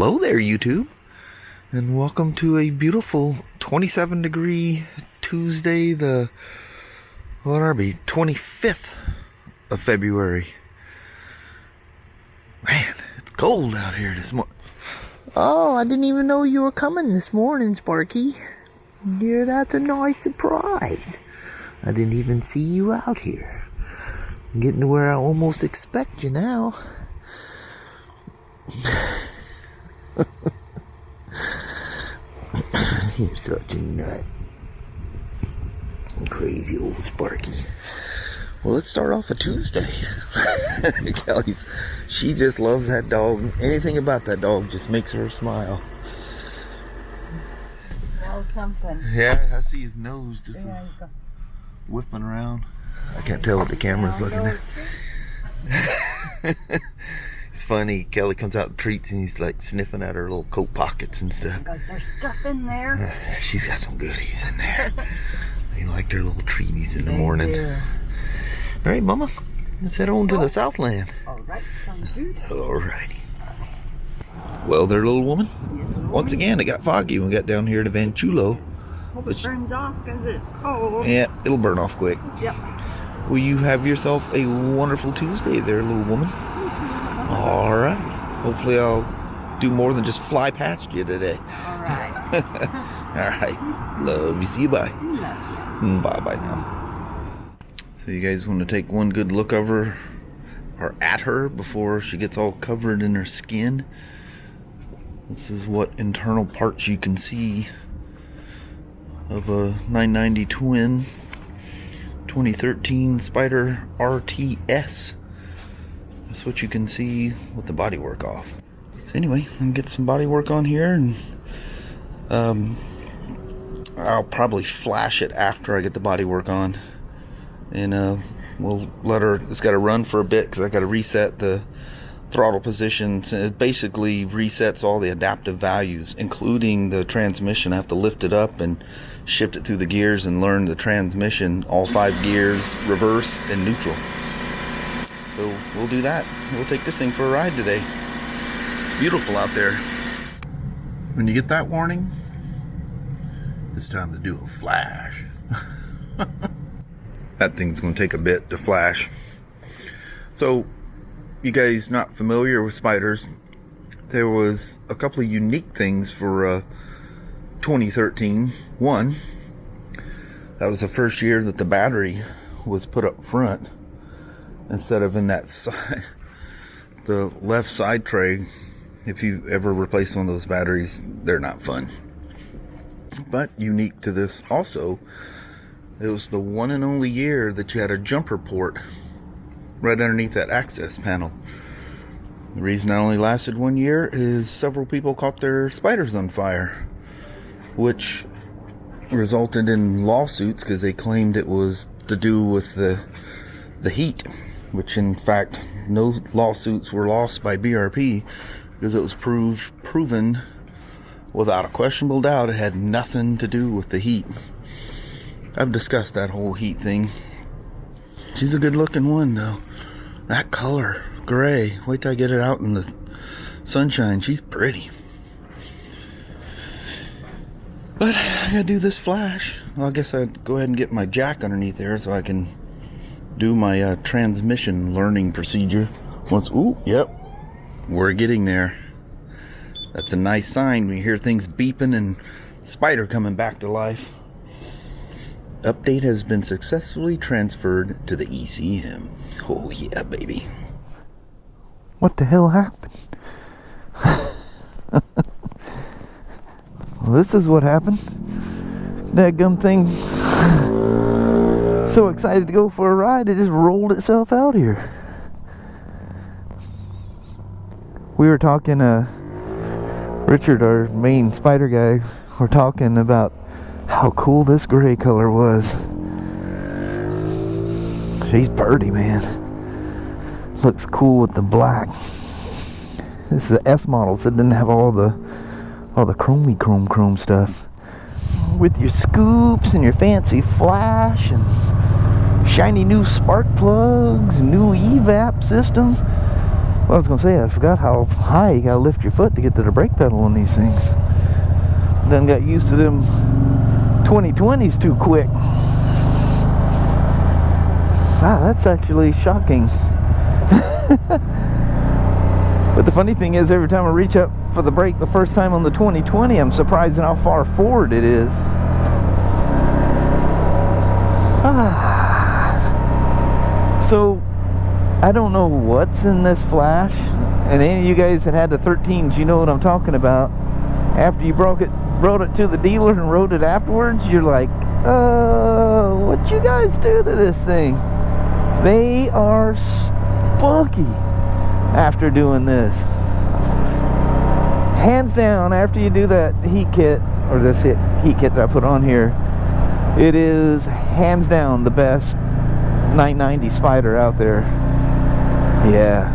Hello there, YouTube, and welcome to a beautiful 27-degree Tuesday, the 25th of February. Man, it's cold out here this morning. Oh, I didn't even know you were coming this morning, Sparky. Yeah, that's a nice surprise. I didn't even see you out here. I'm getting to where I almost expect you now. You're such a nut. Crazy old Sparky. Well, let's start off a Tuesday. She just loves that dog. Anything about that dog just makes her smile. Smell something. Yeah, I see his nose just whiffing around. I can't tell what the camera's looking at. It's funny, Kelly comes out and treats and he's like sniffing at her little coat pockets and stuff. Because there's stuff in there. She's got some goodies in there. They liked her little treaties in the morning. All right, Mama, let's head on to the Southland. All right, sounds good. All righty. Well, there, little woman. Once again, it got foggy when we got down here to Vanchulo. Hope it burns off because it's cold. Yeah, it'll burn off quick. Yep. Well, you have yourself a wonderful Tuesday there, little woman. All right. Hopefully I'll do more than just fly past you today. All right. All right. Love you. See you. Bye. Bye-bye now. So you guys want to take one good look over or at her before she gets all covered in her skin. This is what internal parts you can see of a 990 twin 2013 Spyder RTS. That's what you can see with the bodywork off. So anyway, I'm gonna get some bodywork on here, and I'll probably flash it after I get the bodywork on, and we'll let her. It's got to run for a bit because I got to reset the throttle position. So it basically resets all the adaptive values, including the transmission. I have to lift it up and shift it through the gears and learn the transmission, all 5 gears, reverse and neutral. So we'll do that. We'll take this thing for a ride today. It's beautiful out there. When you get that warning, it's time to do a flash. That thing's going to take a bit to flash. So, you guys not familiar with Spyders, there was a couple of unique things for 2013. One, that was the first year that the battery was put up front instead of in that side, the left side tray. If you ever replace one of those batteries, they're not fun. But unique to this also, it was the one and only year that you had a jumper port right underneath that access panel. The reason it only lasted 1 year is several people caught their Spyders on fire, which resulted in lawsuits because they claimed it was to do with the heat, which in fact no lawsuits were lost by BRP because it was proven without a questionable doubt it had nothing to do with the heat. I've discussed that whole heat thing. She's a good looking one though. That color, gray, wait till I get it out in the sunshine. She's pretty. But I gotta do this flash. Well, I guess I'd go ahead and get my jack underneath there so I can do my transmission learning procedure. Ooh, yep, we're getting there. That's a nice sign when you hear things beeping and Spyder coming back to life. Update has been successfully transferred to the ECM. Oh yeah, baby. What the hell happened? Well, this is what happened. That gum thing. So excited to go for a ride, it just rolled itself out here. We were talking, Richard, our main Spyder guy, we're talking about how cool this gray color was. She's pretty, man. Looks cool with the black. This is the S model, so it didn't have all the chromey chrome stuff. With your scoops and your fancy flash and shiny new spark plugs, new evap system. Well, I was gonna say, I forgot how high you gotta lift your foot to get to the brake pedal on these things. Done got used to them 2020s too quick. Wow, that's actually shocking. But the funny thing is, every time I reach up for the brake the first time on the 2020, I'm surprised at how far forward it is. So, I don't know what's in this Flash, and any of you guys that had the 13s, you know what I'm talking about. After you brought it to the dealer and rode it afterwards, you're like, what you guys do to this thing? They are spunky after doing this. Hands down, after you do that heat kit, or this heat kit that I put on here, it is hands down the best 990 Spyder out there. Yeah,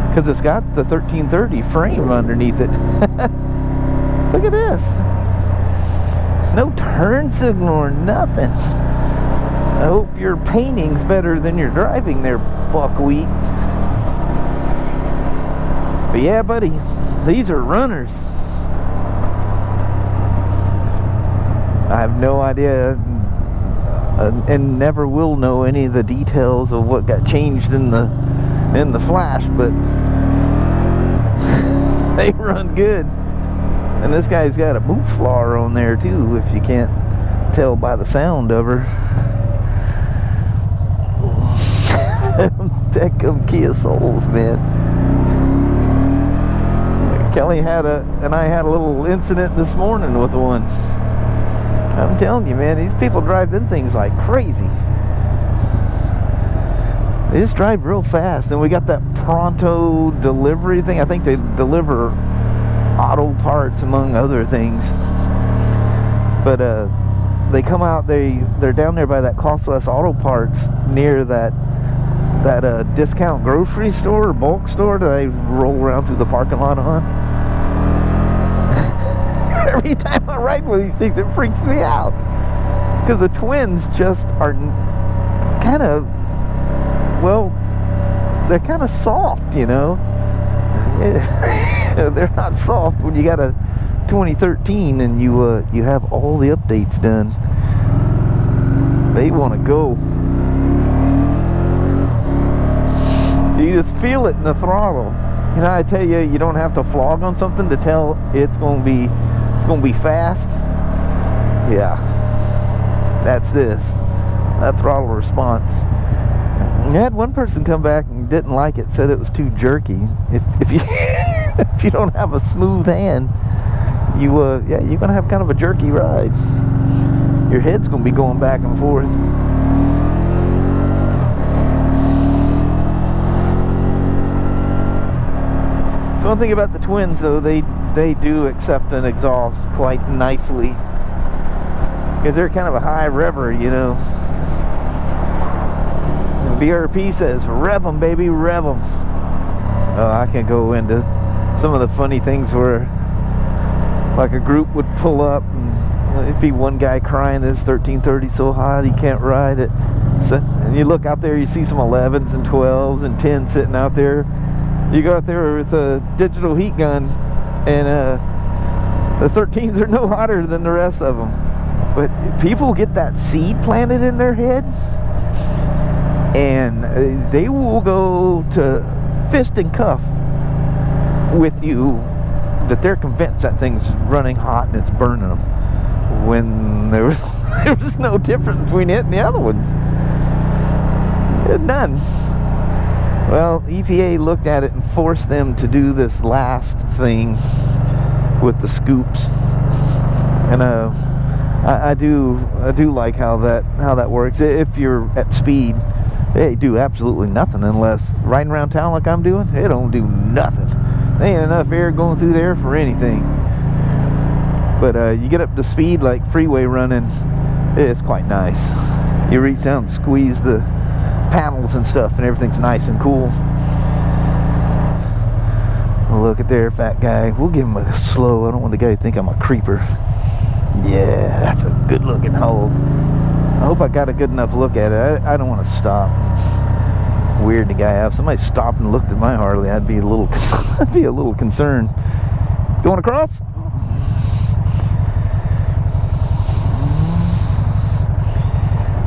because it's got the 1330 frame underneath it. Look at this. No turn signal or nothing. I hope your painting's better than your driving there, buckwheat. But yeah, buddy, these are runners. I have no idea, and never will know any of the details of what got changed in the Flash, but they run good. And this guy's got a boot floor on there too, if you can't tell by the sound of her. That come Kia Souls, man. Kelly and I had a little incident this morning with one. I'm telling you, man, these people drive them things like crazy. They just drive real fast. And we got that pronto delivery thing. I think they deliver auto parts among other things. But they come out, they're down there by that Costless Auto Parts near that discount grocery store or bulk store that I roll around through the parking lot on. Every time I ride one of these things, it freaks me out, because the twins just are kind of, well, they're kind of soft, you know. They're not soft when you got a 2013 and you have all the updates done. They want to go. You just feel it in the throttle. You know, I tell you, you don't have to flog on something to tell it's going to be fast. Yeah, that's this. That throttle response. I had one person come back and didn't like it, said it was too jerky. If you if you don't have a smooth hand, you're gonna have kind of a jerky ride. Your head's gonna be going back and forth. So one thing about the twins, though, they do accept an exhaust quite nicely, because they're kind of a high rever, you know. And BRP says, rev them, baby, rev them. Oh, I can go into some of the funny things where, like, a group would pull up and it'd be one guy crying this 1330 so hot he can't ride it. So, and you look out there, you see some 11s and 12s and 10s sitting out there. You go out there with a digital heat gun, and the 13s are no hotter than the rest of them. But people get that seed planted in their head, and they will go to fist and cuff with you that they're convinced that thing's running hot and it's burning them, when there was no difference between it and the other ones. None. Well, EPA looked at it and forced them to do this last thing with the scoops, and I do like how that works. If you're at speed, they do absolutely nothing unless riding around town like I'm doing. It don't do nothing. There ain't enough air going through there for anything. But you get up to speed like freeway running, it's quite nice. You reach down and squeeze the panels and stuff, and everything's nice and cool. Look at there, fat guy. We'll give him a slow. I don't want the guy to think I'm a creeper. Yeah, that's a good looking hole. I hope I got a good enough look at it. I don't want to stop. weirding the guy out. If somebody stopped and looked at my Harley, I'd be a little concerned. Going across?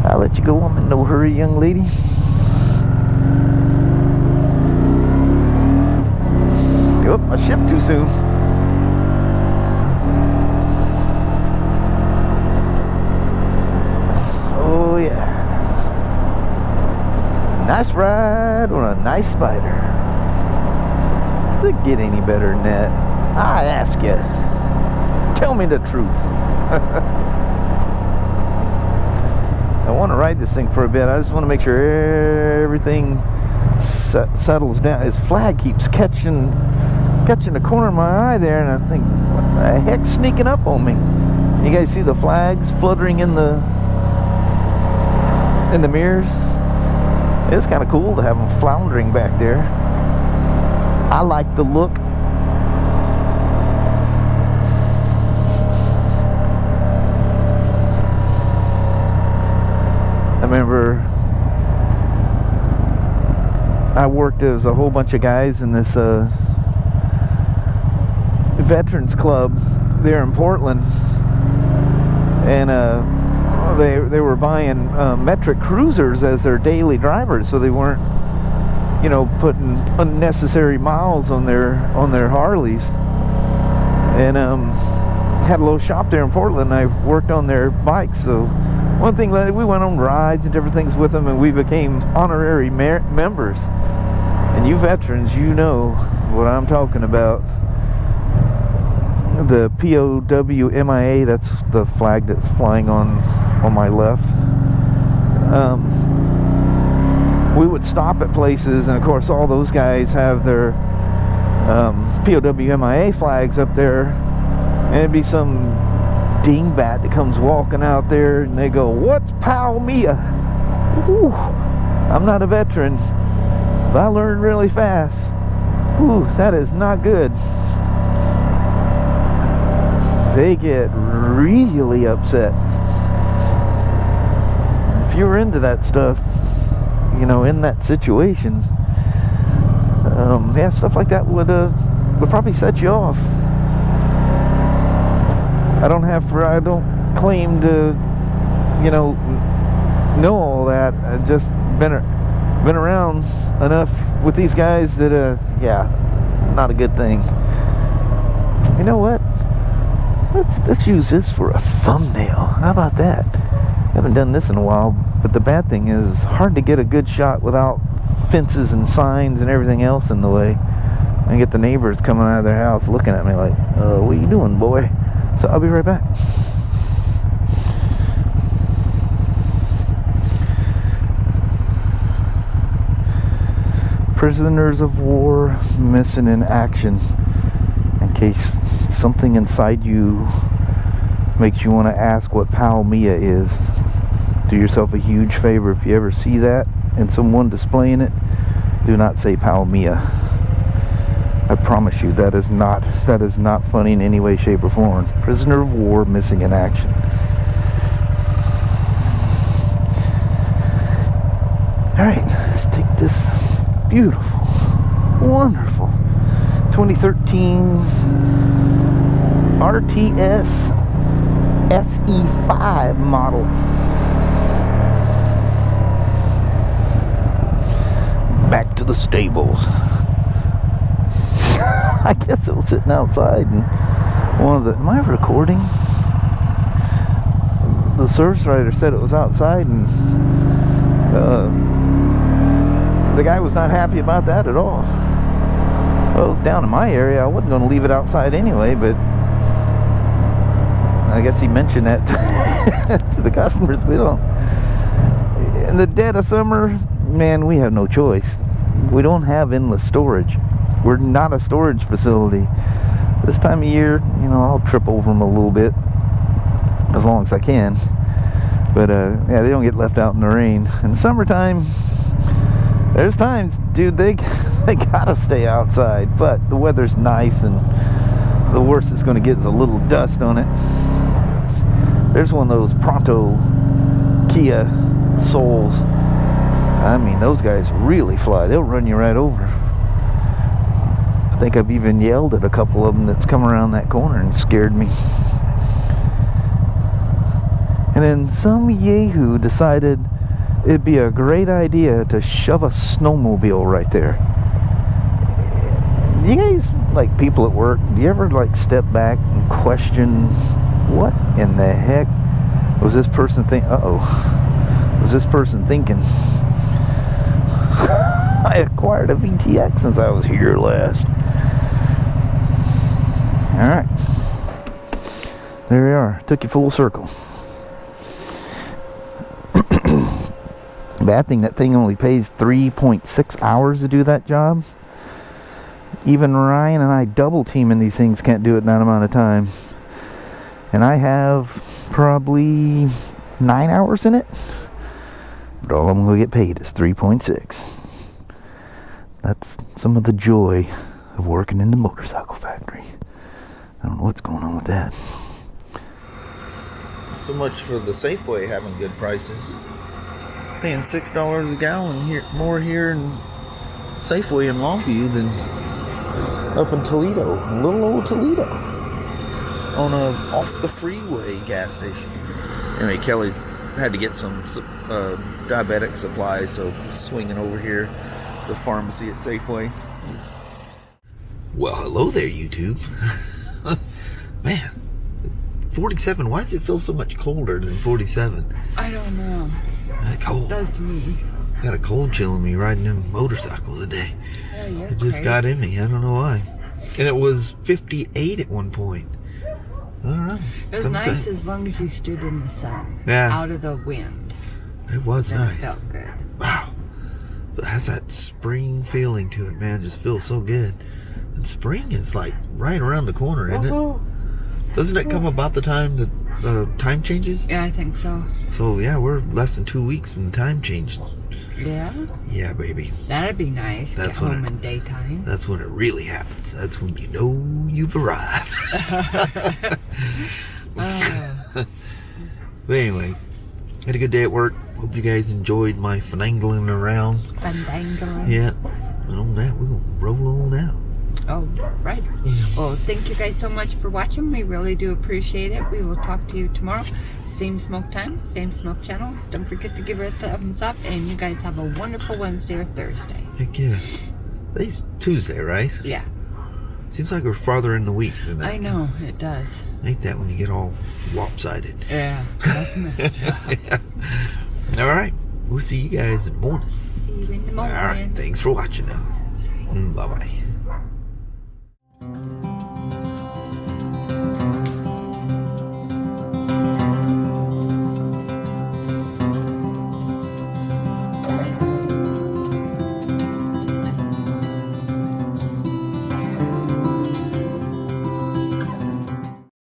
I'll let you go. I'm in no hurry, young lady. Oh, I shift too soon. Oh yeah. Nice ride on a nice Spyder. Does it get any better than that? I ask you. Tell me the truth. I want to ride this thing for a bit. I just want to make sure everything settles down. His flag keeps catching the corner of my eye there, and I think, what the heck's sneaking up on me? You guys see the flags fluttering in the mirrors? It's kind of cool to have them floundering back there. I like the look. I remember I worked, there was a whole bunch of guys in this veterans club there in Portland, and they were buying metric cruisers as their daily drivers, so they weren't, you know, putting unnecessary miles on their Harleys. And had a little shop there in Portland, and I worked on their bikes. So one thing, we went on rides and different things with them, and we became honorary members. And you veterans, you know what I'm talking about. The POW MIA, that's the flag that's flying on my left. We would stop at places, and of course all those guys have their POW MIA flags up there, and it'd be some dingbat that comes walking out there, and they go, "What's POW MIA?" Ooh, I'm not a veteran, but I learned really fast. Ooh, that is not good. They get really upset. If you're into that stuff, you know, in that situation, yeah, stuff like that would probably set you off. I don't claim to, you know all that. I've just been around enough with these guys that, yeah, not a good thing. You know what? Let's use this for a thumbnail. How about that? I haven't done this in a while, but the bad thing is it's hard to get a good shot without fences and signs and everything else in the way. I get the neighbors coming out of their house looking at me like, what are you doing, boy? So I'll be right back. Prisoners of war missing in action. In case something inside you makes you want to ask what POW MIA is, do yourself a huge favor. If you ever see that and someone displaying it, do not say POW MIA. I promise you that is not funny in any way, shape, or form. Prisoner of war missing in action. Alright, let's take this beautiful, wonderful 2013 RTS SE5 model. Back to the stables. I guess it was sitting outside, and am I recording? The service writer said it was outside, and the guy was not happy about that at all. Well, it was down in my area. I wasn't going to leave it outside anyway, but I guess he mentioned that to the customers. We don't. In the dead of summer, man, we have no choice. We don't have endless storage. We're not a storage facility. This time of year, you know, I'll trip over them a little bit, as long as I can. But yeah, they don't get left out in the rain. In the summertime, there's times, dude, they gotta stay outside. But the weather's nice, and the worst it's going to get is a little dust on it. There's one of those Pronto Kia Souls. I mean, those guys really fly. They'll run you right over. I think I've even yelled at a couple of them that's come around that corner and scared me. And then some yahoo decided it'd be a great idea to shove a snowmobile right there. Do you guys, like people at work, do you ever like step back and question what in the heck was this person thinking? Was this person thinking? I acquired a VTX since I was here last. Alright. There we are. Took you full circle. Bad thing, that thing only pays 3.6 hours to do that job. Even Ryan and I double teaming these things can't do it in that amount of time. And I have probably 9 hours in it. But all I'm going to get paid is 3.6. That's some of the joy of working in the motorcycle factory. I don't know what's going on with that. So much for the Safeway having good prices. Paying $6 a gallon here, more here in Safeway in Longview than up in Toledo, little old Toledo, on a off the freeway gas station. Anyway, Kelly's had to get some diabetic supplies, so swinging over here to the pharmacy at Safeway. Well, hello there, YouTube. Man, 47. Why does it feel so much colder than 47? I don't know. Cold. It does to me. Got a cold chill in me riding a motorcycle today. Yeah, you're It just crazy. got in me. I don't know why. And it was 58 at one point. I don't know. It was nice as long as you stood in the sun. Yeah. Out of the wind. It was Then nice. It felt good. Wow. It has that spring feeling to it, man. It just feels so good. And spring is like right around the corner, isn't it? Doesn't it come about the time that time changes? Yeah, I think so. So yeah, we're less than 2 weeks from the time change. Yeah? Yeah, baby. That'd be nice. That's Get when home it- in daytime. That's when it really happens. That's when you know you've arrived. But anyway, had a good day at work. Hope you guys enjoyed my finagling around. Bandangling. Yeah. And on that, we're going to roll on out. Oh, right. Well, thank you guys so much for watching. We really do appreciate it. We will talk to you tomorrow. Same smoke time, same smoke channel. Don't forget to give her a thumbs up. And you guys have a wonderful Wednesday or Thursday. Heck yeah. Today's Tuesday, right? Yeah. Seems like we're farther in the week than that. I know, it does. Ain't that when you get all lopsided. Yeah, that's messed up. Yeah. All right. We'll see you guys in the morning. See you in the All morning. right. Thanks for watching now. Bye-bye.